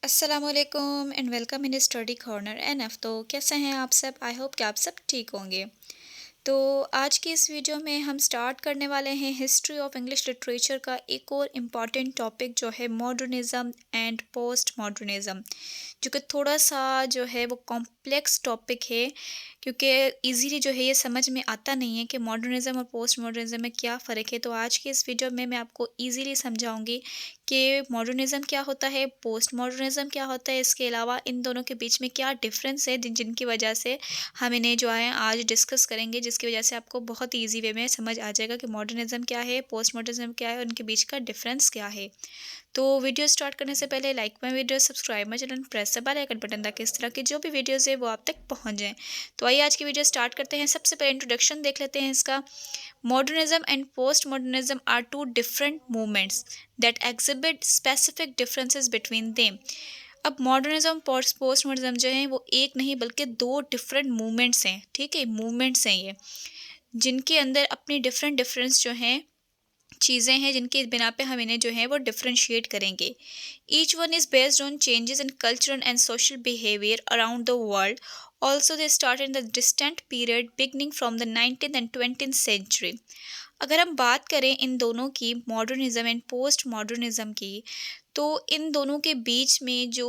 अस्सलामुअलैकुम and welcome in study corner NF. तो कैसे हैं आप सब? आई होप कि आप सब ठीक होंगे। तो आज की इस वीडियो में हम स्टार्ट करने वाले हैं हिस्ट्री ऑफ इंग्लिश लिटरेचर का एक और इम्पॉर्टेंट टॉपिक जो है मॉडर्निज़्म एंड पोस्ट मॉडर्निज़्म, जो कि थोड़ा सा जो है वो कॉम्प्लेक्स टॉपिक है, क्योंकि इजीली जो है ये समझ में आता नहीं है कि मॉडर्निज़्म और पोस्ट मॉडर्निज़्म में क्या फ़र्क है। तो आज की इस वीडियो में मैं आपको इजीली समझाऊंगी कि मॉडर्निज़्म क्या होता है, पोस्ट मॉडर्निज़्म क्या होता है, इसके अलावा इन दोनों के बीच में क्या डिफरेंस है जिनकी वजह से हम इन्हें जो है आज डिस्कस करेंगे, जिसकी वजह से आपको बहुत ईजी वे में समझ आ जाएगा कि मॉडर्निज़्म क्या है, पोस्ट मॉडर्निज़्म क्या है और उनके बीच का डिफरेंस क्या है। तो वीडियो स्टार्ट करने से पहले like my video, subscribe my channel, press the bell icon button ताकि इस तरह की जो भी वीडियोज़ है वो आप तक पहुँच जाएँ। तो आइए आज की वीडियो स्टार्ट करते हैं। सबसे पहले इंट्रोडक्शन देख लेते हैं इसका। Modernism and postmodernism are two different movements that exhibit specific differences between them. अब मॉडर्निज्म पोस्ट मॉडर्निज्म जो है वो एक नहीं बल्कि दो डिफरेंट मूवमेंट्स हैं। ठीक है, मूवमेंट्स हैं ये, जिनके अंदर अपनी डिफरेंट डिफरेंस जो हैं चीज़ें हैं, जिनके बिना पे हम इन्हें जो है वो डिफ्रेंशिएट करेंगे। Each one is based on changes in cultural and social behaviour around the world. Also they start in the distant period beginning from the 19th and 20th century. अगर हम बात करें इन दोनों की, मॉडर्निज्म एंड पोस्ट मॉडर्निज्म की, तो इन दोनों के बीच में जो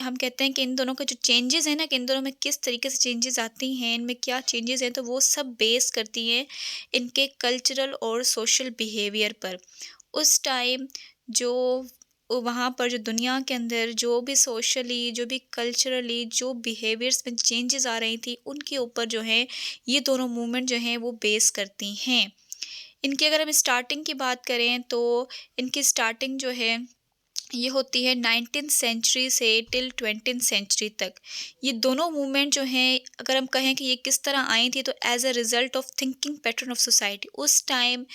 हम कहते हैं कि इन दोनों के जो चेंजेस हैं ना, कि इन दोनों में किस तरीके से चेंजेस आती हैं, इनमें क्या चेंजेस हैं, तो वो सब बेस करती हैं इनके कल्चरल और सोशल बिहेवियर पर। उस टाइम जो वहाँ पर जो दुनिया के अंदर जो भी सोशली, जो भी कल्चरली, जो बिहेवियर्स में चेंजेस आ रही थी, उनके ऊपर जो है ये दोनों मूवमेंट जो हैं वो बेस करती हैं। इनकी अगर हम स्टार्टिंग की बात करें तो इनकी स्टार्टिंग जो है ये होती है 19th सेंचुरी से टिल 20th सेंचुरी तक। ये दोनों मूवमेंट जो हैं, अगर हम कहें कि ये किस तरह आई थी, तो as a result of thinking pattern of society. उस टाइम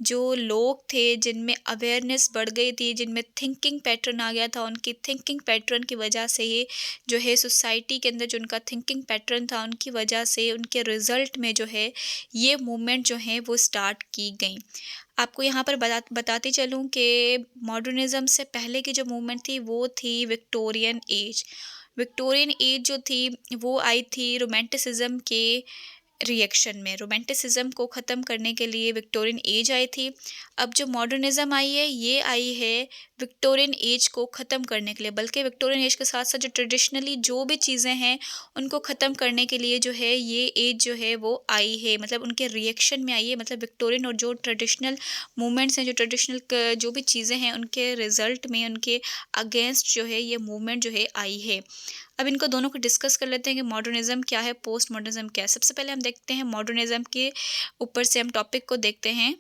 जो लोग थे जिनमें अवेयरनेस बढ़ गई थी, जिनमें थिंकिंग पैटर्न आ गया था, उनकी थिंकिंग पैटर्न की वजह से ये जो है सोसाइटी के अंदर जो उनका थिंकिंग पैटर्न था, उनकी वजह से उनके रिज़ल्ट में जो है ये मूवमेंट जो है वो स्टार्ट की गई। आपको यहाँ पर बताती चलूँ कि मॉडर्निज़्म से पहले की जो मूवमेंट थी वो थी विक्टोरियन एज। विक्टोरियन एज जो थी वो आई थी रोमांटिसिज्म के रिएक्शन में। रोमांटिसिज्म को ख़त्म करने के लिए विक्टोरियन एज आई थी। अब जो मॉडर्निज़्म आई है, ये आई है विक्टोरियन एज को ख़त्म करने के लिए, बल्कि विक्टोरियन एज के साथ साथ जो ट्रेडिशनली जो भी चीज़ें हैं उनको ख़त्म करने के लिए जो है ये एज जो है वो आई है, मतलब उनके रिएक्शन में आई है। मतलब विक्टोरियन और जो ट्रेडिशनल मूवमेंट्स हैं, जो ट्रेडिशनल जो भी चीज़ें हैं, उनके रिज़ल्ट में, उनके अगेंस्ट जो है ये मूवमेंट जो है आई है। अब इनको दोनों को डिस्कस कर लेते हैं कि मॉडर्निज़्म क्या है, पोस्ट मॉडर्निज़्म क्या है। सबसे पहले हम देखते हैं मॉडर्निज़्म के ऊपर से हम टॉपिक को देखते हैं।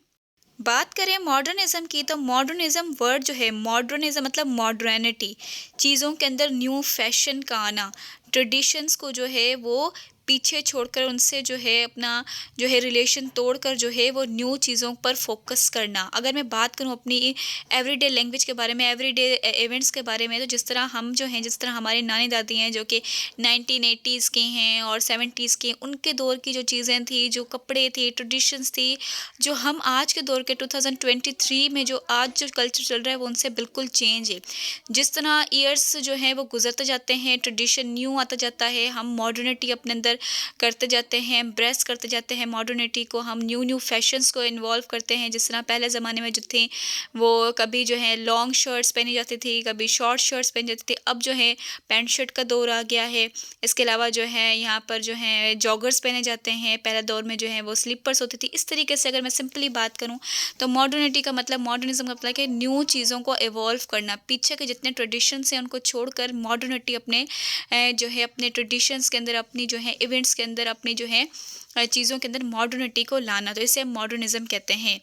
बात करें मॉडर्निज़्म की, तो मॉडर्निज़्म वर्ड जो है, मॉडर्निज़्म मतलब मॉडर्निटी, चीज़ों के अंदर न्यू फैशन का आना, ट्रेडिशंस को जो है वो पीछे छोड़कर, उनसे जो है अपना जो है रिलेशन तोड़कर जो है वो न्यू चीज़ों पर फोकस करना। अगर मैं बात करूं अपनी एवरीडे लैंग्वेज के बारे में, एवरीडे इवेंट्स के बारे में, तो जिस तरह हम जो हैं, जिस तरह हमारी नानी दादी हैं जो कि 1980s के हैं और 70s के, उनके दौर की जो चीज़ें थी, जो कपड़े थे, ट्रेडिशंस थी, जो हम आज के दौर के 2023 में जो आज जो कल्चर चल रहा है वो उनसे बिल्कुल चेंज है। जिस तरह ईयर्स जो हैं वो गुजरते जाते हैं, ट्रेडिशन न्यू आता जाता है, हम मॉडर्निटी अपने अंदर करते जाते हैं, एम्ब्रेस करते जाते हैं मॉडर्निटी को, हम न्यू न्यू फैशंस को इन्वॉल्व करते हैं। जिस तरह पहले ज़माने में जो थे वो कभी जो है लॉन्ग शर्ट्स पहनी जाती थी, कभी शॉर्ट शर्ट्स पहनी जाती थी, अब जो है पैंट शर्ट का दौर आ गया है। इसके अलावा जो है यहाँ पर जो है जॉगर्स पहने जाते हैं, पहले दौर में जो है वो स्लीपर्स होती थी। इस तरीके से अगर मैं सिंपली बात करूँ तो मॉडर्निटी का मतलब, मॉडर्निज्म का मतलब कि न्यू चीज़ों को इवॉल्व करना, पीछे के जितने ट्रेडिशंस हैं उनको छोड़कर मॉडर्निटी अपने जो है अपने ट्रेडिशंस के अंदर, अपनी जो है इवेंट्स के अंदर, अपनी जो है चीज़ों के अंदर मॉडर्निटी को लाना, तो इसे हम मॉडर्निज्म कहते हैं।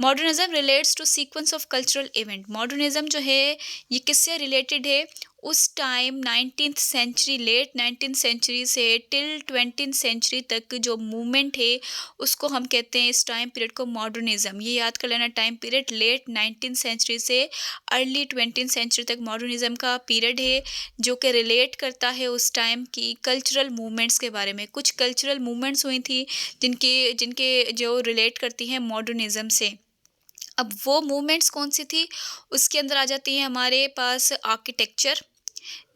Modernism relates to sequence of cultural event. Modernism जो है ये किससे रिलेटेड है? उस time 19th century, late 19th century से टिल 20th सेंचुरी तक जो मूवमेंट है उसको हम कहते हैं, इस टाइम पीरियड को मॉडर्निज्म। ये याद कर लेना, time period late 19th century से अर्ली 20th सेंचुरी तक मॉडर्निज्म का पीरियड है, जो कि रिलेट करता है उस टाइम की कल्चरल मूवमेंट्स के बारे में। कुछ कल्चरल मूवमेंट्स हुई थी जिनके जिनके जो रिलेट करती हैं मॉडर्निज्म से। अब वो मूवमेंट्स कौन सी थी? उसके अंदर आ जाती है हमारे पास आर्किटेक्चर,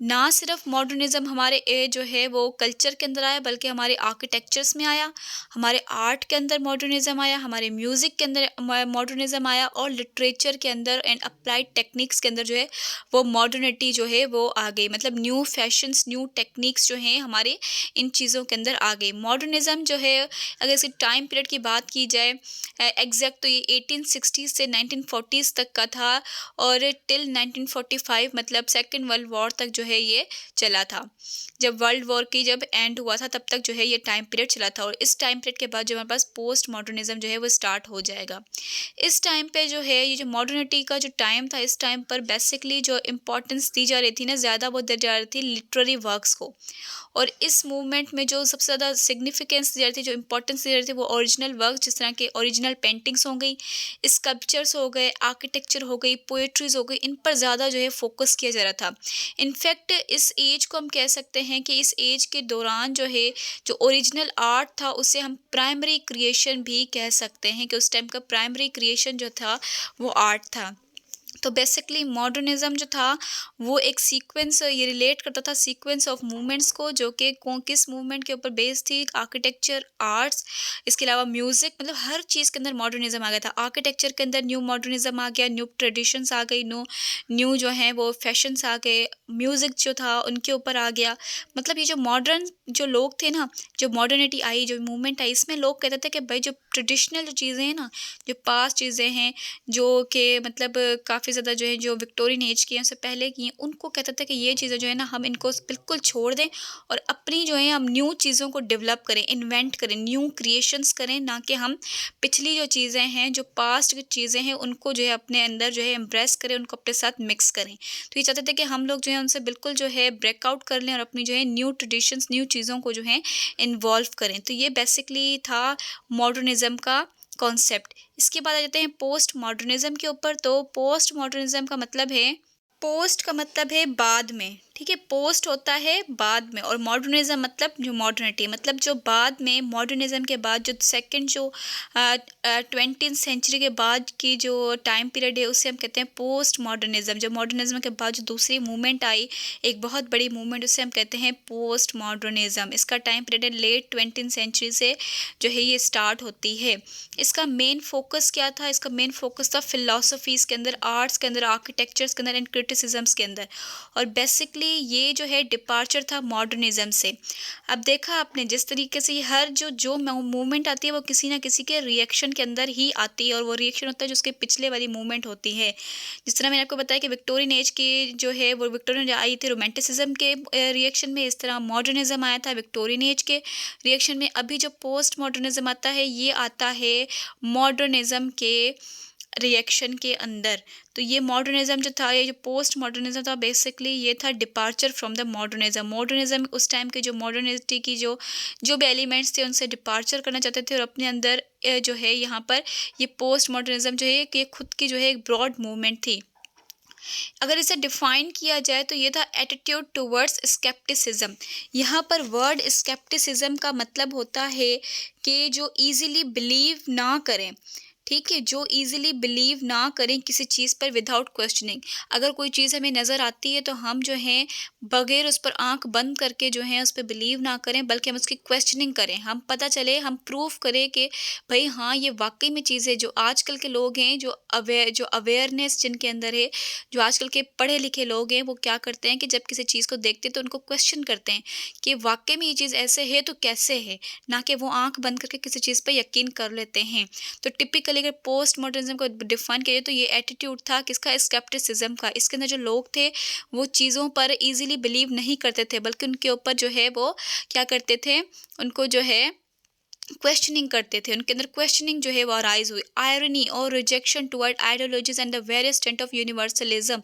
ना सिर्फ मॉडर्निज़्म हमारे जो है वो कल्चर के अंदर आया, बल्कि हमारे आर्किटेक्चर्स में आया, हमारे आर्ट के अंदर मॉडर्निज़्म आया, हमारे म्यूज़िक के अंदर मॉडर्निज़्म आया, और लिटरेचर के अंदर एंड अप्लाइड टेक्निक्स के अंदर जो है वो मॉडर्निटी जो है वो आ गई। मतलब न्यू फैशंस, न्यू टेक्निक्स जो हैं हमारे इन चीज़ों के अंदर आ गई। मॉडर्निज़्म जो है, अगर इसकी टाइम पीरियड की बात की जाए, एग्जैक्ट तो ये 1860 से 1940s तक का था, और टिल 1945 मतलब सेकेंड वर्ल्ड वॉर तक जो है ये चला था। जब वर्ल्ड वॉर की जब एंड हुआ था, तब तक जो है ये टाइम पीरियड चला था, और इस टाइम पीरियड के बाद जो हमारे पास पोस्ट मॉडर्निज्म जो है वो स्टार्ट हो जाएगा। इस टाइम पे जो है ये जो मॉडर्निटी का जो टाइम था, इस टाइम पर बेसिकली जो इम्पोर्टेंस दी जा रही थी ना, ज़्यादा वो दी जा रही थी लिटरेरी वर्क्स को। और इस मूवमेंट में जो सबसे ज़्यादा सिग्निफिकेंस दी जा रही थी, जो इंपॉर्टेंस दी जा रही थी, वो ओरिजिनल वर्क, जिस तरह के ओरिजिनल पेंटिंग्स हो गई, स्कल्पचर्स हो गए, आर्किटेक्चर हो गई, पोएट्रीज हो गई, इन पर ज़्यादा जो है फोकस किया जा रहा था। इनफैक्ट इस एज को हम कह सकते हैं कि इस एज के दौरान जो है जो ओरिजिनल आर्ट था, उसे हम प्राइमरी क्रिएशन भी कह सकते हैं, कि उस टाइम का प्राइमरी क्रिएशन जो था वो आर्ट था। तो बेसिकली मॉडर्निज़्म जो था वो एक सीक्वेंस, ये रिलेट करता था सीक्वेंस ऑफ मूवमेंट्स को, जो कि किस मूवमेंट के ऊपर बेस्ड थी, आर्किटेक्चर, आर्ट्स, इसके अलावा म्यूज़िक, मतलब हर चीज़ के अंदर मॉडर्निज़्म आ गया था। आर्किटेक्चर के अंदर न्यू मॉडर्निज़्म आ गया, न्यू ट्रेडिशंस आ गई, न्यू न्यू जो हैं वो फैशंस आ गए, म्यूज़िक जो था उनके ऊपर आ गया। मतलब ये जो मॉडर्न जो लोग थे ना, जो मॉडर्निटी आई, जो मूवमेंट आई, इसमें लोग कहते थे कि भाई जो ट्रेडिशनल जो चीज़ें हैं ना, जो पास्ट चीज़ें हैं, जो कि मतलब काफ़ी ज़्यादा जो है जो विक्टोरियन एज की हैं, उससे पहले की हैं, उनको कहता था कि ये चीज़ें जो है ना हम इनको बिल्कुल छोड़ दें, और अपनी जो है हम न्यू चीज़ों को डेवलप करें, इन्वेंट करें, न्यू क्रिएशंस करें, ना कि हम पिछली जो चीज़ें हैं, जो पास्ट की चीज़ें हैं, उनको जो है अपने अंदर जो है एम्प्रेस करें, उनको अपने साथ मिक्स करें। तो ये चाहते थे कि हम लोग जो है उनसे बिल्कुल जो है ब्रेकआउट कर लें, और अपनी जो है न्यू ट्रेडिशंस, न्यू चीज़ों को जो है इन्वॉल्व करें। तो ये बेसिकली था मॉडर्निज़्म का कॉन्सेप्ट। इसके बाद आ जाते हैं पोस्ट मॉडर्निज्म के ऊपर। तो पोस्ट मॉडर्निज्म का मतलब है, पोस्ट का मतलब है बाद में, ठीक है, पोस्ट होता है बाद में, और मॉडर्निज्म मतलब जो मॉडर्निटी, मतलब जो बाद में, मॉडर्निज्म के बाद जो सेकंड जो 20th सेंचुरी के बाद की जो टाइम पीरियड है, उसे हम कहते हैं पोस्ट मॉडर्निज्म। जो मॉडर्निज्म के बाद जो दूसरी मूवमेंट आई, एक बहुत बड़ी मूवमेंट, उसे हम कहते हैं पोस्ट मॉडर्निज्म। इसका टाइम पीरियड है लेट 20th सेंचुरी से जो है ये स्टार्ट होती है। इसका मेन फोकस क्या था? इसका मेन फोकस था फिलोसफीज़ के अंदर, आर्ट्स के अंदर, आर्किटेक्चर्स के अंदर एंड क्रिटिसिज्म्स के अंदर। और बेसिकली ये जो है डिपार्चर था मॉडर्निज्म से। अब देखा आपने, जिस तरीके से हर जो जो मूवमेंट आती है वो किसी ना किसी के रिएक्शन के अंदर ही आती है, और वो रिएक्शन होता है जो उसके पिछले वाली मूवमेंट होती है। जिस तरह मैंने आपको बताया कि विक्टोरियन एज की जो है वो विक्टोरियन आई थी रोमांटिसिज्म के रिएक्शन में, इस तरह मॉडर्निज्म आया था विक्टोरियन एज के रिएक्शन में। अभी जो पोस्ट मॉडर्निज्म आता है, ये आता है मॉडर्निज्म के रिएक्शन के अंदर। तो ये मॉडर्निज्म जो था, ये जो पोस्ट मॉडर्निज्म था, बेसिकली ये था departure from the modernism. Modernism उस टाइम के जो मॉडर्निटी की जो जो भी एलिमेंट्स थे, उनसे डिपार्चर करना चाहते थे, और अपने अंदर जो है यहाँ पर ये पोस्ट मॉडर्निज्म जो है कि खुद की जो है एक ब्रॉड मूवमेंट थी। अगर इसे डिफाइन किया जाए तो ये था एटीट्यूड टुवर्ड्स स्केप्टिसिज्म। यहाँ पर वर्ड स्केप्टिसिज्म का मतलब होता है कि जो इजीली बिलीव ना करें, ठीक है, जो इजीली बिलीव ना करें किसी चीज़ पर विदाउट क्वेश्चनिंग। अगर कोई चीज़ हमें नज़र आती है तो हम जो हैं बगैर उस पर आंख बंद करके जो है उस पर बिलीव ना करें, बल्कि हम उसकी क्वेश्चनिंग करें, हम पता चले, हम प्रूफ करें कि भाई हाँ ये वाकई में चीज़ है। जो आजकल के लोग हैं, जो अवेयरनेस जिनके अंदर है, जो आजकल के पढ़े लिखे लोग हैं, वो क्या करते हैं कि जब किसी चीज़ को देखते हैं तो उनको क्वेश्चन करते हैं कि वाकई में ये चीज़ ऐसे है तो कैसे है, ना कि वो आंख बंद करके किसी चीज़ पर यकीन कर लेते हैं। तो टिपिकली अगर पोस्ट मॉडर्निज्म को डिफाइन किया जाए तो ये एटीट्यूड था किसका? स्केप्टिसिज्म का। इसके अंदर जो लोग थे वो चीज़ों पर इजीली बिलीव नहीं करते थे, बल्कि उनके ऊपर जो है वो क्या करते थे, उनको जो है क्वेश्चनिंग करते थे। उनके अंदर क्वेश्चनिंग जो है वो अराइज हुई। आयरनी और rejection toward ideologies and the various stance of universalism.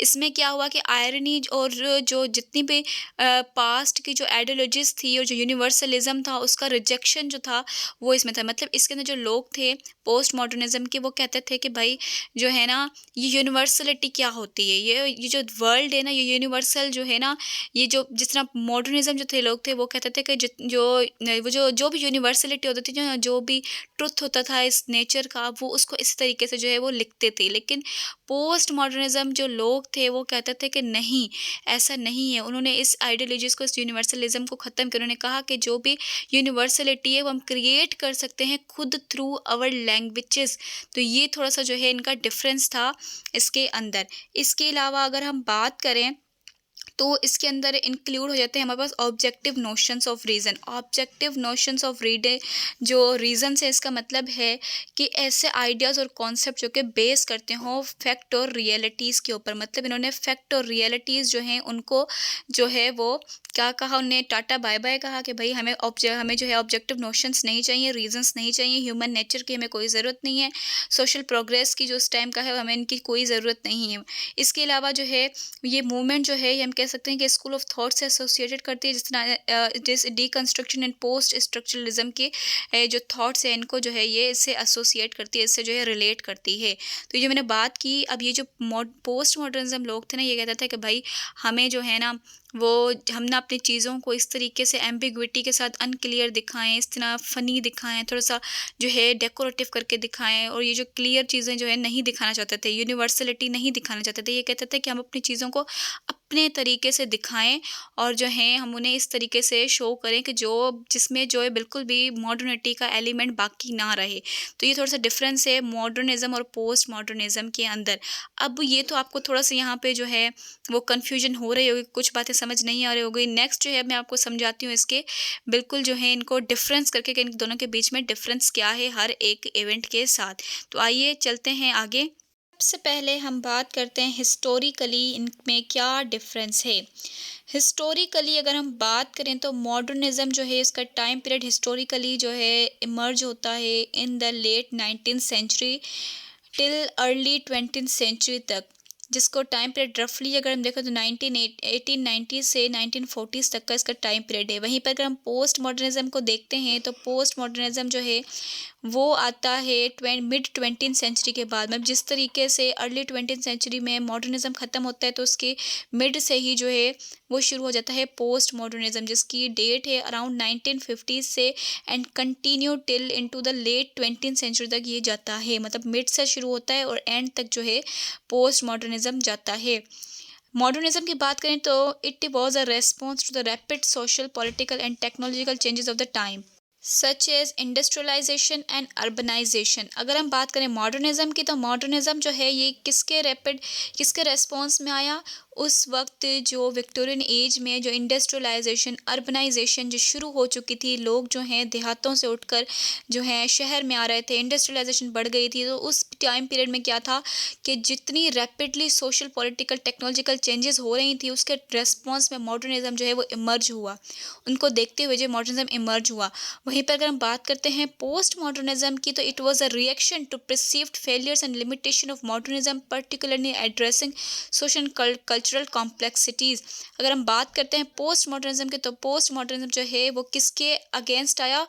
इसमें क्या हुआ कि आयरनी और जो जितनी भी पास्ट की जो आइडियोलॉजीज थी और जो यूनिवर्सलिज्म था, उसका रिजेक्शन जो था वो इसमें था। मतलब इसके अंदर जो लोग थे पोस्ट मॉडर्निज्म के, वो कहते थे कि भाई जो है ना, ये यूनिवर्सलिटी क्या होती है, ये जो वर्ल्ड है ना, ये यूनिवर्सल जो है ना, ये जो जिस तरह मॉडर्निज्म जो थे लोग थे वो कहते थे कि जो भी यूनिवर्सल यूनिवर्सलिटी होती थी, जो जो भी ट्रुथ होता था इस नेचर का, वो उसको इस तरीके से जो है वो लिखते थे। लेकिन पोस्ट मॉडर्निज्म जो लोग थे वो कहते थे कि नहीं, ऐसा नहीं है। उन्होंने इस आइडियोलॉजीज़ को, इस यूनिवर्सलिज्म को ख़त्म किया। उन्होंने कहा कि जो भी यूनिवर्सलिटी है वो हम क्रिएट कर सकते हैं खुद थ्रू आवर लैंग्वेजेस। तो ये थोड़ा-सा जो है इनका डिफरेंस था इसके अंदर। इसके अलावा अगर हम बात करें तो इसके अंदर इंक्लूड हो जाते हैं हमारे पास objective notions of reason. Objective notions of ready जो रीज़न से, इसका मतलब है कि ऐसे आइडियाज़ और कॉन्सेप्ट जो कि बेस करते हो फैक्ट और रियलिटीज़ के ऊपर। मतलब इन्होंने फैक्ट और रियलिटीज़ जो हैं उनको जो है वो क्या कहा, उन्हें टाटा बाय बाय कहा कि भाई हमें जो है ऑब्जेक्टिव नोशंस नहीं चाहिए, रीजंस नहीं चाहिए, ह्यूमन नेचर की हमें कोई ज़रूरत नहीं है, सोशल प्रोग्रेस की जो उस टाइम का है हमें इनकी कोई ज़रूरत नहीं है। इसके अलावा जो है ये मूवमेंट जो है ये हम कह सकते हैं कि स्कूल ऑफ थॉट से एसोसिएटेड करती है, जिस तरह जिस डीकंस्ट्रक्शन एंड पोस्ट स्ट्रक्चरलिज्म के जो थॉट्स हैं इनको जो है ये इससे एसोसिएट करती है, इससे जो है रिलेट करती है। तो ये जो मैंने बात की, अब ये जो पोस्ट मॉडर्निज्म लोग थे ना, ये कहते थे कि भाई हमें जो है ना वो हम ना अपनी चीज़ों को इस तरीके से एम्बिग्विटी के साथ अनक्लियर दिखाएं, इस तरह फ़नी दिखाएं, थोड़ा सा जो है डेकोरेटिव करके दिखाएं, और ये जो क्लियर चीज़ें जो है नहीं दिखाना चाहते थे, यूनिवर्सलिटी नहीं दिखाना चाहते थे। ये कहते थे कि हम अपनी चीज़ों को अपने तरीके से दिखाएं और जो है हम उन्हें इस तरीके से शो करें कि जो जिसमें जो है बिल्कुल भी मॉडर्निटी का एलिमेंट बाकी ना रहे। तो ये थोड़ा सा डिफरेंस है मॉडर्निज्म और पोस्ट मॉडर्निज्म के अंदर। अब ये तो आपको थोड़ा सा यहाँ पे जो है वो कन्फ्यूजन हो रही होगी, कुछ बातें समझ नहीं आ रही होगी। नेक्स्ट जो है मैं आपको समझाती हूँ इसके बिल्कुल जो है इनको डिफरेंस करके कि इन दोनों के बीच में डिफरेंस क्या है हर एक इवेंट के साथ। तो आइए चलते हैं आगे। सबसे पहले हम बात करते हैं हिस्टोरिकली इनमें क्या डिफरेंस है। हिस्टोरिकली अगर हम बात करें तो मॉडर्निज्म जो है इसका टाइम पीरियड हिस्टोरिकली जो है इमर्ज होता है in the late 19th century till early 20th century तक, जिसको टाइम पीरियड रफली अगर हम देखें तो 1890 से 1940s तक का इसका टाइम पीरियड है। वहीं पर अगर हम पोस्ट मॉडर्निज्म को देखते हैं तो पोस्ट मॉडर्निज्म जो है वो आता है मिड 20th सेंचुरी के बाद। मतलब जिस तरीके से अर्ली 20th सेंचुरी में मॉडर्निज्म ख़त्म होता है तो उसके मिड से ही जो है वो शुरू हो जाता है पोस्ट मॉडर्निज्म, जिसकी डेट है अराउंड 1950 से and continue till into the late 20th century तक ये जाता है। मतलब मिड से शुरू होता है और एंड तक जो है पोस्ट मॉडर्निज्म जाता है। मॉडर्निज्म की बात करें तो it was a response to the rapid social political and technological changes of the time such as industrialisation and urbanisation. अगर हम बात करें मॉडर्निज्म की तो मॉडर्निज्म जो है ये किसके रेस्पॉन्स में आया, उस वक्त जो विक्टोरियन एज में जो इंडस्ट्रियलाइजेशन अर्बनाइजेशन जो शुरू हो चुकी थी, लोग जो हैं देहातों से उठकर जो है शहर में आ रहे थे, इंडस्ट्रियलाइजेशन बढ़ गई थी। तो उस टाइम पीरियड में क्या था कि जितनी rapidly social political technological changes हो रही थी उसके रेस्पॉन्स में मॉडर्निज्म जो है वो इमर्ज हुआ, उनको देखते हुए जो मॉडर्निज्म इमर्ज हुआ। वहीं पर अगर हम बात करते हैं पोस्ट मॉडर्निज्म की तो it was a reaction to perceived failures and limitation of modernism particularly addressing social cultural complexities. अगर हम बात करते हैं पोस्ट मॉडर्निज्म की तो पोस्ट मॉडर्निज्म जो है वो किसके अगेंस्ट आया,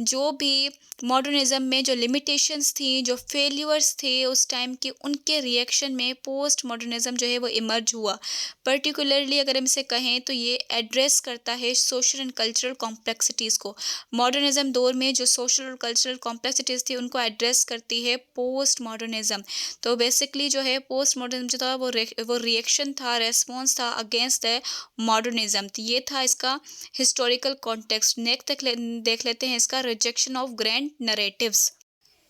जो भी मॉडर्निज्म में जो लिमिटेशंस थी, जो फेल्यूर्स थे उस टाइम के, उनके रिएक्शन में पोस्ट मॉडर्निज्म जो है वो इमर्ज हुआ। पर्टिकुलरली अगर हम इसे कहें तो ये एड्रेस करता है सोशल एंड कल्चरल कॉम्प्लेक्सिटीज़ को। मॉडर्निज्म दौर में जो सोशल और कल्चरल कॉम्प्लेक्सिटीज़ थी उनको एड्रेस करती है पोस्ट मॉडर्निज्म। तो बेसिकली जो है पोस्ट मॉडर्निज्म जो था वो रिएक्शन था, रेस्पॉन्स था अगेंस्ट द मॉडर्निज्म। तो ये था इसका हिस्टोरिकल कॉन्टेक्स्ट। नेक्स्ट देख लेते हैं इसका rejection of grand narratives.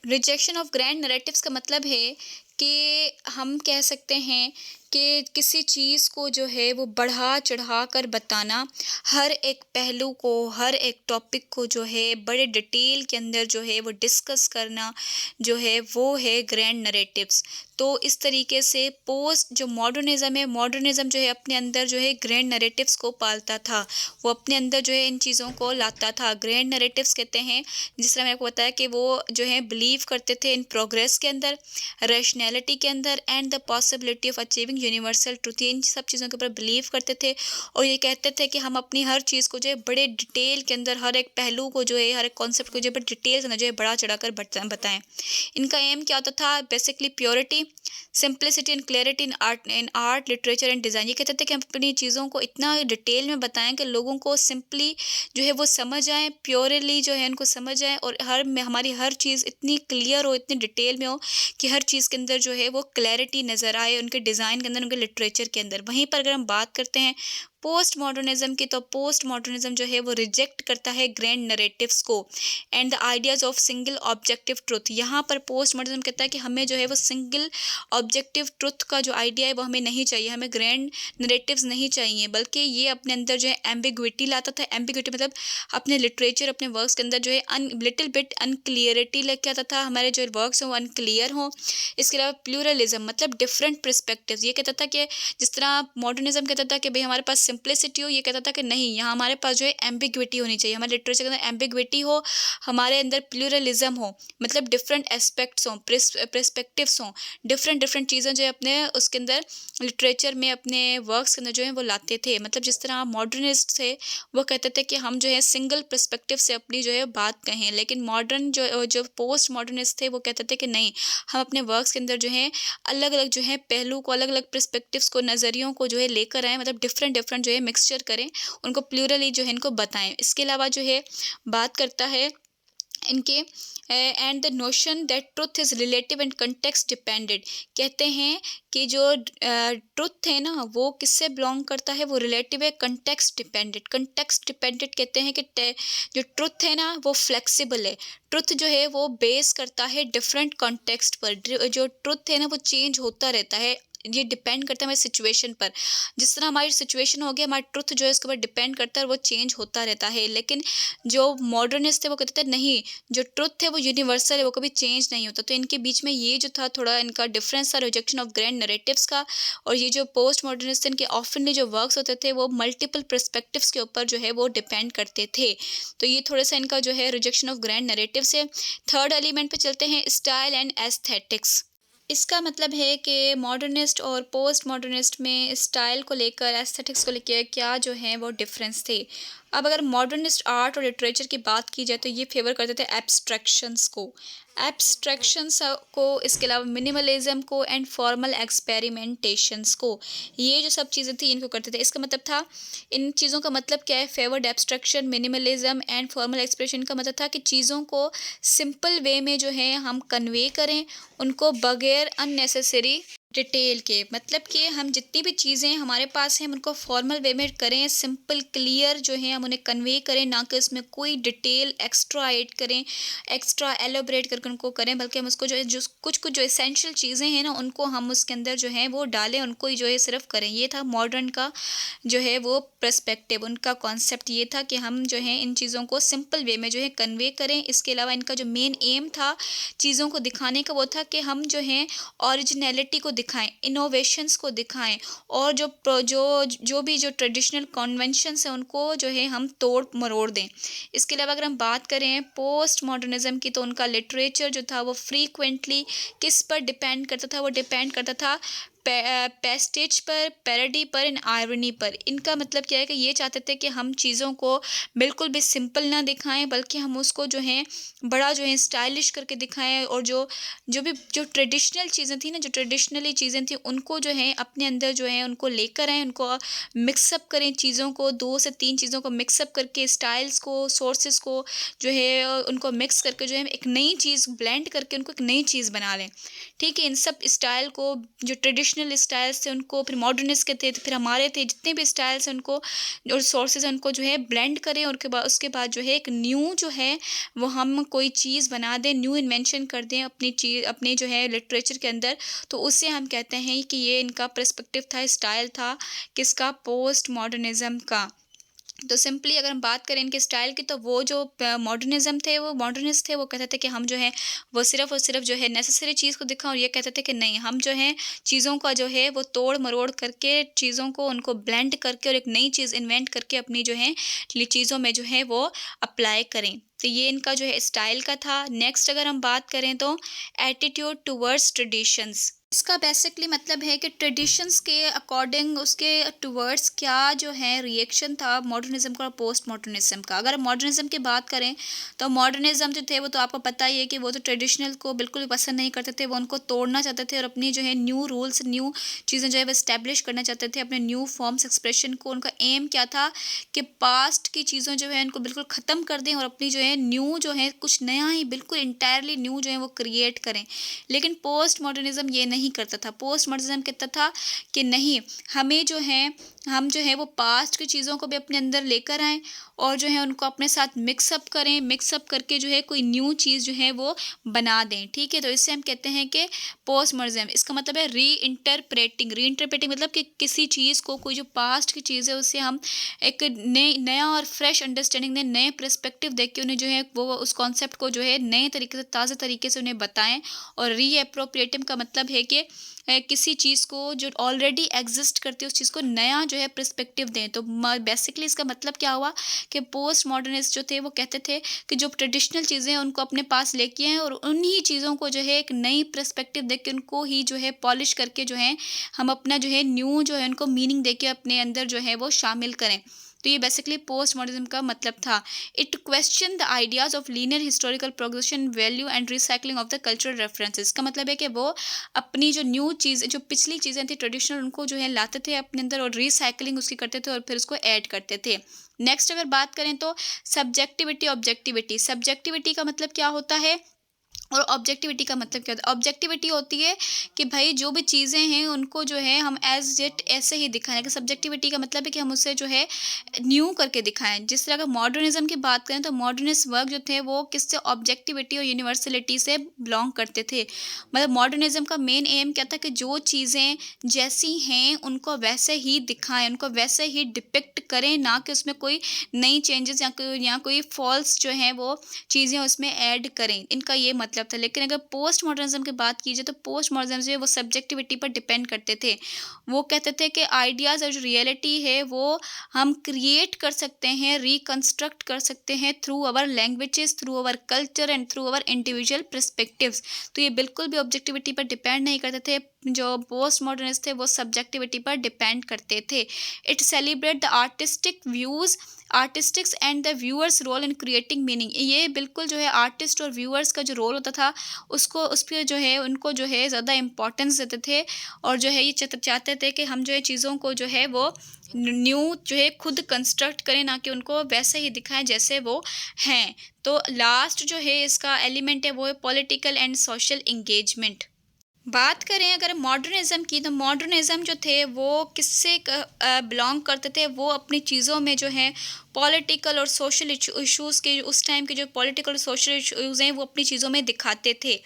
Rejection of grand narratives का मतलब है कि हम कह सकते हैं कि किसी चीज़ को जो है वो बढ़ा चढ़ा कर बताना, हर एक पहलू को, हर एक टॉपिक को जो है बड़े डिटेल के अंदर जो है वो डिस्कस करना जो है वो है ग्रैंड नरेटिव्स। तो इस तरीके से पोस्ट जो मॉडर्निज्म है, मॉडर्निज्म जो है अपने अंदर जो है ग्रैंड नरेटिव्स को पालता था, वो अपने अंदर जो है इन चीज़ों को लाता था। ग्रैंड नरेटिव्स कहते हैं, जिस तरह मैंने आपको बताया कि वो जो है बिलीव करते थे इन प्रोग्रेस के अंदर, रैशनैलिटी के अंदर and the possibility of achieving universal truth, इन सब चीज़ों के ऊपर बिलीव करते थे और ये कहते थे कि हम अपनी हर चीज़ को जो है बड़े डिटेल के अंदर, हर एक पहलू को जो है, हर एक कॉन्सेप्ट को जो है डिटेल के अंदर जो है बढ़ा चढ़ाकर बताएं। इनका एम क्या होता था? Basically purity, simplicity and clarity in art literature and design. ये कहते थे कि हम अपनी चीज़ों को इतना डिटेल में बताएं कि लोगों को सिंपली जो है वो समझ आए, प्योरली जो है उनको समझ आए और हमारी हर चीज़ इतनी क्लियर हो, इतनी डिटेल में हो कि हर चीज़ के अंदर जो है वो क्लैरिटी नज़र आए, उनके डिज़ाइन के अंदर, उनके लिटरेचर के अंदर। वहीं पर अगर हम बात करते हैं पोस्ट मॉडर्निज्म की, तो पोस्ट मॉडर्निज्म जो है वो रिजेक्ट करता है ग्रैंड नरेटिव्स को and the ideas of single objective truth. यहाँ पर पोस्ट मॉडर्निज्म कहता है कि हमें जो है वो सिंगल ऑब्जेक्टिव ट्रुथ का जो आइडिया है वो हमें नहीं चाहिए, हमें ग्रैंड नरेटिव्स नहीं चाहिए, बल्कि ये अपने अंदर जो है एम्बिग्विटी लाता था। एम्बिग्विटी मतलब अपने लिटरेचर, अपने वर्क्स के अंदर जो है लिटिल बिट अनक्लियरिटी लेके आता था, हमारे जो वर्क्स हैं वो अनक्लियर हों। इसके अलावा प्लूरलिज्म मतलब डिफरेंट पर्सपेक्टिव्स। ये कहता था कि जिस तरह मॉडर्निज्म कहता था कि भाई हमारे पास सिंप्लिसिटी हो, ये कहता था कि नहीं, यहाँ हमारे पास जो है एम्बिग्विटी होनी चाहिए, हमारे लिटरेचर के अंदर एम्बिग्विटी हो, हमारे अंदर प्लूरलिज्म हो, मतलब डिफरेंट एस्पेक्ट्स हों, पर्सपेक्टिव्स हों, डिफरेंट डिफरेंट चीज़ें जो है अपने उसके अंदर लिटरेचर में, अपने वर्क्स के अंदर जो है वो लाते थे। मतलब जिस तरह मॉडर्निस्ट थे वो कहते थे कि हम जो है सिंगल पर्सपेक्टिव से अपनी जो है बात कहें, लेकिन मॉडर्न जो पोस्ट मॉडर्निस्ट थे वो कहते थे कि नहीं, हम अपने वर्क्स के अंदर जो है अलग अलग जो है पहलू को, अलग अलग पर्सपेक्टिव्स को, नज़रियों को जो है लेकर आएँ, मतलब डिफरेंट डिफरेंट जो है मिक्सचर करें, उनको प्लूरली जो है इनको बताएं। इसके अलावा जो है बात करता है इनके and the notion that truth is relative and context depended. कहते हैं कि जो ट्रुथ है ना वो किससे बिलोंग करता है? वो रिलेटिव है, कंटेक्स्ट डिपेंडेड। कंटेक्स्ट डिपेंडेड कहते हैं कि जो ट्रुथ है ना वो फ्लेक्सिबल है। ट्रुथ जो है वो बेस करता है डिफरेंट कॉन्टेक्स्ट पर। जो ट्रुथ है ना वो चेंज होता रहता है, ये डिपेंड करता है हमारी सिचुएशन पर। जिस तरह हमारी सिचुएशन होगी, हमारा ट्रुथ जो है इसके ऊपर डिपेंड करता है और वो चेंज होता रहता है। लेकिन जो मॉडर्निस्ट थे वो कहते थे नहीं, जो ट्रुथ है वो यूनिवर्सल है, वो कभी चेंज नहीं होता। तो इनके बीच में ये जो था थोड़ा इनका डिफरेंस था, रिजेक्शन ऑफ ग्रैंड नरेटिव्स का। और ये जो पोस्ट मॉडर्निस्ट थे इनके ऑफनली जो वर्क्स होते थे वो मल्टीपल पर्सपेक्टिव्स के ऊपर जो है वो डिपेंड करते थे। तो ये थोड़ा सा इनका जो है रिजेक्शन ऑफ ग्रैंड नरेटिव्स है। थर्ड एलिमेंट पे चलते हैं, स्टाइल एंड एस्थेटिक्स। इसका मतलब है कि मॉडर्निस्ट और पोस्ट मॉडर्निस्ट में स्टाइल को लेकर, एस्थेटिक्स को लेकर क्या जो है वो डिफरेंस थे। अब अगर मॉडर्निस्ट आर्ट और लिटरेचर की बात की जाए तो ये फेवर करते थे एब्स्ट्रैक्शंस को, इसके अलावा मिनिमलिज्म को एंड फॉर्मल एक्सपेरिमेंटेशंस को। ये जो सब चीज़ें थी इनको करते थे। इसका मतलब था, इन चीज़ों का मतलब क्या है? Favoured abstraction, minimalism and formal expression का मतलब था कि चीज़ों को सिंपल वे में जो है हम कन्वे करें, उनको बगैर अननेसेसरी डिटेल के। मतलब कि हम जितनी भी चीज़ें हमारे पास हैं हम उनको फॉर्मल वे में करें, सिंपल क्लियर जो है हम उन्हें कन्वे करें, ना कि उसमें कोई डिटेल एक्स्ट्रा ऐड करें, एक्स्ट्रा एलोबरेट करके उनको करें, बल्कि हम उसको जो है जो कुछ कुछ जो एसेंशियल चीज़ें हैं ना उनको हम उसके अंदर जो है वो डालें, उनको ही जो है सिर्फ करें। ये था मॉडर्न का जो है वो पर्सपेक्टिव, उनका कॉन्सेप्ट ये था कि हम जो है इन चीज़ों को सिंपल वे में जो है कन्वे करें। इसके अलावा इनका जो मेन एम था चीज़ों को दिखाने का वो था कि हम जो है ओरिजिनलिटी को दिखाएं, इनोवेशंस को दिखाएं, और जो भी जो ट्रेडिशनल कन्वेंशंस हैं उनको जो है हम तोड़ मरोड़ दें। इसके अलावा अगर हम बात करें पोस्ट मॉडर्निज्म की, तो उनका लिटरेचर जो था वो फ्रीक्वेंटली किस पर डिपेंड करता था? वो डिपेंड करता था पेस्टेज पर, पैरोडी पर एंड आयरनी पर। इनका मतलब क्या है कि ये चाहते थे कि हम चीज़ों को बिल्कुल भी सिंपल ना दिखाएं, बल्कि हम उसको जो है बड़ा जो है स्टाइलिश करके दिखाएं, और जो ट्रेडिशनल चीज़ें थी ना, जो ट्रेडिशनली चीज़ें थी उनको जो है अपने अंदर जो है उनको लेकर आएँ, उनको मिक्सअप करें, चीज़ों को 2 से 3 चीज़ों को मिक्सअप करके, स्टाइल्स को, सोर्सेज को जो है उनको मिक्स करके जो है एक नई चीज़ ब्लेंड करके उनको एक नई चीज़ बना लें। ठीक है, इन सब स्टाइल को, जो ट्रेडिशनल स्टाइल्स थे उनको, फिर मॉडर्निस्ट के थे, फिर हमारे थे, जितने भी स्टाइल्स हैं उनको और सोर्सेज हैं उनको जो है ब्लेंड करें, और उसके बाद जो है एक न्यू जो है वो हम कोई चीज़ बना दें, न्यू इन्वेंशन कर दें अपनी चीज़, अपने जो है लिटरेचर के अंदर। तो उससे हम कहते हैं कि ये इनका पर्सपेक्टिव था, स्टाइल था किसका? पोस्ट मॉडर्निज्म का। तो सिंपली अगर हम बात करें इनके स्टाइल की, तो वो जो मॉडर्निज्म थे, वो मॉडर्निस्ट थे, वो कहते थे कि हम जो है वो सिर्फ और सिर्फ जो है नेसेसरी चीज़ को दिखाएं, और ये कहते थे कि नहीं, हम जो है चीज़ों का जो है वो तोड़ मरोड़ करके, चीज़ों को उनको ब्लेंड करके और एक नई चीज़ इन्वेंट करके अपनी जो है चीज़ों में जो है वो अप्लाई करें। तो ये इनका जो है स्टाइल का था। नेक्स्ट अगर हम बात करें तो एटीट्यूड टूवर्ड्स ट्रेडिशंस। इसका बेसिकली मतलब है कि ट्रेडिशंस के अकॉर्डिंग उसके टुवर्ड्स क्या जो है रिएक्शन था मॉडर्निज्म का और पोस्ट मॉडर्निज्म का। अगर मॉडर्निज्म की बात करें तो मॉडर्निज्म जो थे वो तो आपको पता ही है कि वो तो ट्रेडिशनल को बिल्कुल भी पसंद नहीं करते थे, वो उनको तोड़ना चाहते थे और अपनी जो है न्यू रूल्स न्यू चीज़ें जो है वो इस्टेब्लिश करना चाहते थे अपने न्यू फॉर्म्स एक्सप्रेशन को। उनका एम क्या था कि पास्ट की चीज़ों जो है इनको बिल्कुल ख़त्म कर दें और अपनी जो है न्यू जो है कुछ नया ही बिल्कुल इंटायरली न्यू जो है वो क्रिएट करें। लेकिन पोस्ट मॉडर्निज्म ये नहीं करता था। पोस्ट मॉडर्निज्म कहता था कि नहीं, हमें जो है हम जो है वो पास्ट की चीज़ों को भी अपने अंदर लेकर आएँ और जो है उनको अपने साथ मिक्सअप करें, मिक्सअप करके जो है कोई न्यू चीज़ जो है वो बना दें। ठीक है, तो इससे हम कहते हैं कि पोस्ट मॉडर्निज्म। इसका मतलब है री इंटरप्रेटिंग मतलब कि किसी चीज़ को, कोई जो पास्ट की चीज़ है उससे हम एक नया और फ्रेश अंडरस्टैंडिंग ने नए पर्सपेक्टिव देख के उन्हें जो है वो उस कॉन्सेप्ट को जो है नए तरीके से, ताज़ा तरीके से उन्हें बताएं। और रीएप्रोप्रिएटिव का मतलब है कि किसी चीज़ को जो ऑलरेडी एग्जिस्ट करती है उस चीज़ को नया जो है पर्सपेक्टिव दें। तो बेसिकली इसका मतलब क्या हुआ कि पोस्ट मॉडर्निस्ट जो थे वो कहते थे कि जो ट्रेडिशनल चीज़ें हैं उनको अपने पास लेके आएँ और उन्हीं चीज़ों को जो है एक नई पर्सपेक्टिव देख के उनको ही जो है पॉलिश करके जो है हम अपना जो है न्यू जो है उनको मीनिंग दे के अपने अंदर जो है वो शामिल करें। तो ये बेसिकली पोस्ट मॉडर्निज्म का मतलब था। It question the ideas of linear historical progression, value and recycling of the cultural references. का मतलब है कि वो अपनी जो न्यू चीज़, जो पिछली चीज़ें थी ट्रेडिशनल, उनको जो है लाते थे अपने अंदर और रिसाइकलिंग उसकी करते थे और फिर उसको ऐड करते थे। नेक्स्ट अगर बात करें तो सब्जेक्टिविटी ऑब्जेक्टिविटी। सब्जेक्टिविटी का मतलब क्या होता है और ऑब्जेक्टिविटी का मतलब क्या होता है? ऑब्जेक्टिविटी होती है कि भाई जो भी चीज़ें हैं उनको जो है हम एज इट ऐसे ही दिखाएं। कि सब्जेक्टिविटी का मतलब है कि हम उसे जो है न्यू करके दिखाएं। जिस तरह अगर मॉडर्निज्म की बात करें तो मॉडर्निस्ट वर्क जो थे वो किससे, ऑब्जेक्टिविटी और यूनिवर्सलिटी से बिलोंग करते थे। मतलब मॉडर्निज्म का मेन एम क्या था कि जो चीज़ें जैसी हैं उनको वैसे ही दिखाएं, उनको वैसे ही डिपिक्ट करें, ना कि उसमें कोई नई चेंजेस या कोई फॉल्स जो है वो चीज़ें उसमें ऐड करें। इनका ये मतलब था। लेकिन अगर पोस्ट मॉडर्निज्म की बात की जाए तो पोस्ट मॉडर्निज्म जो है वो सब्जेक्टिविटी पर डिपेंड करते थे। वो कहते थे कि आइडियाज़ और जो रियलिटी है वो हम क्रिएट कर सकते हैं, रिकंस्ट्रक्ट कर सकते हैं through our languages, through our culture and through our individual perspectives. तो ये बिल्कुल भी ऑब्जेक्टिविटी पर डिपेंड नहीं करते थे। जो पोस्ट मॉडर्निस्ट थे वो सब्जेक्टिविटी पर डिपेंड करते थे। It celebrate the artistics and the viewers role in creating meaning. ये बिल्कुल जो है आर्टिस्ट और व्यूअर्स का जो रोल होता था उसको, उस पर जो है उनको जो है ज़्यादा इम्पोर्टेंस देते थे और जो है ये चाहते थे कि हम जो है चीज़ों को जो है वो न्यू जो है खुद कंस्ट्रक्ट करें, ना कि उनको वैसे ही दिखाएं जैसे वो हैं। तो लास्ट जो है इसका एलिमेंट है वो है पॉलिटिकल एंड सोशल इंगेजमेंट। बात करें अगर मॉडर्निज़्म की, तो मॉडर्निज़्म जो थे वो किससे बिलोंग करते थे? वो अपनी चीज़ों में जो है पॉलिटिकल और सोशल इश्यूज़ के, उस टाइम के जो पॉलिटिकल और सोशल इश्यूज़ हैं वो अपनी चीज़ों में दिखाते थे।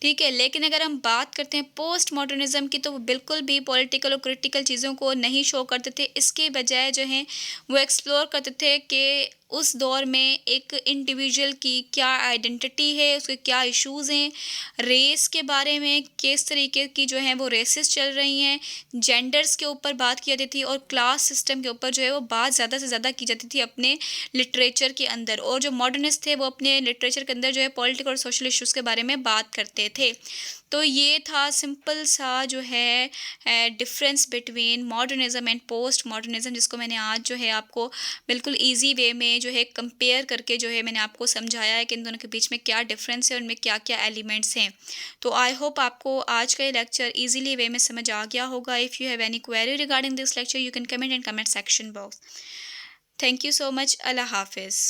ठीक है, लेकिन अगर हम बात करते हैं पोस्ट मॉडर्निज़्म की तो वो बिल्कुल भी पॉलिटिकल और क्रिटिकल चीज़ों को नहीं शो करते थे। इसके बजाय जो है वो एक्सप्लोर करते थे कि उस दौर में एक इंडिविजुअल की क्या आइडेंटिटी है, उसके क्या इश्यूज़ हैं, रेस के बारे में किस तरीके की जो है वो रेसेस चल रही हैं, जेंडर्स के ऊपर बात की जाती थी और क्लास सिस्टम के ऊपर जो है वो बात ज़्यादा से ज़्यादा की जाती थी अपने लिटरेचर के अंदर। और जो मॉडर्निस्ट थे वो अपने लिटरेचर के अंदर जो है पॉलिटिकल और सोशल इश्यूज़ के बारे में बात करते थे। तो ये था सिंपल सा जो है difference between modernism and post modernism, जिसको मैंने आज जो है आपको बिल्कुल इजी वे में जो है कंपेयर करके जो है मैंने आपको समझाया है कि इन दोनों के बीच में क्या डिफरेंस है और उनमें क्या क्या एलिमेंट्स हैं। तो आई होप आपको आज का ये लेक्चर इजीली वे में समझ आ गया होगा। If you have any query regarding this lecture you can comment in comment section box. Thank you so much. अल्लाह हाफिज़।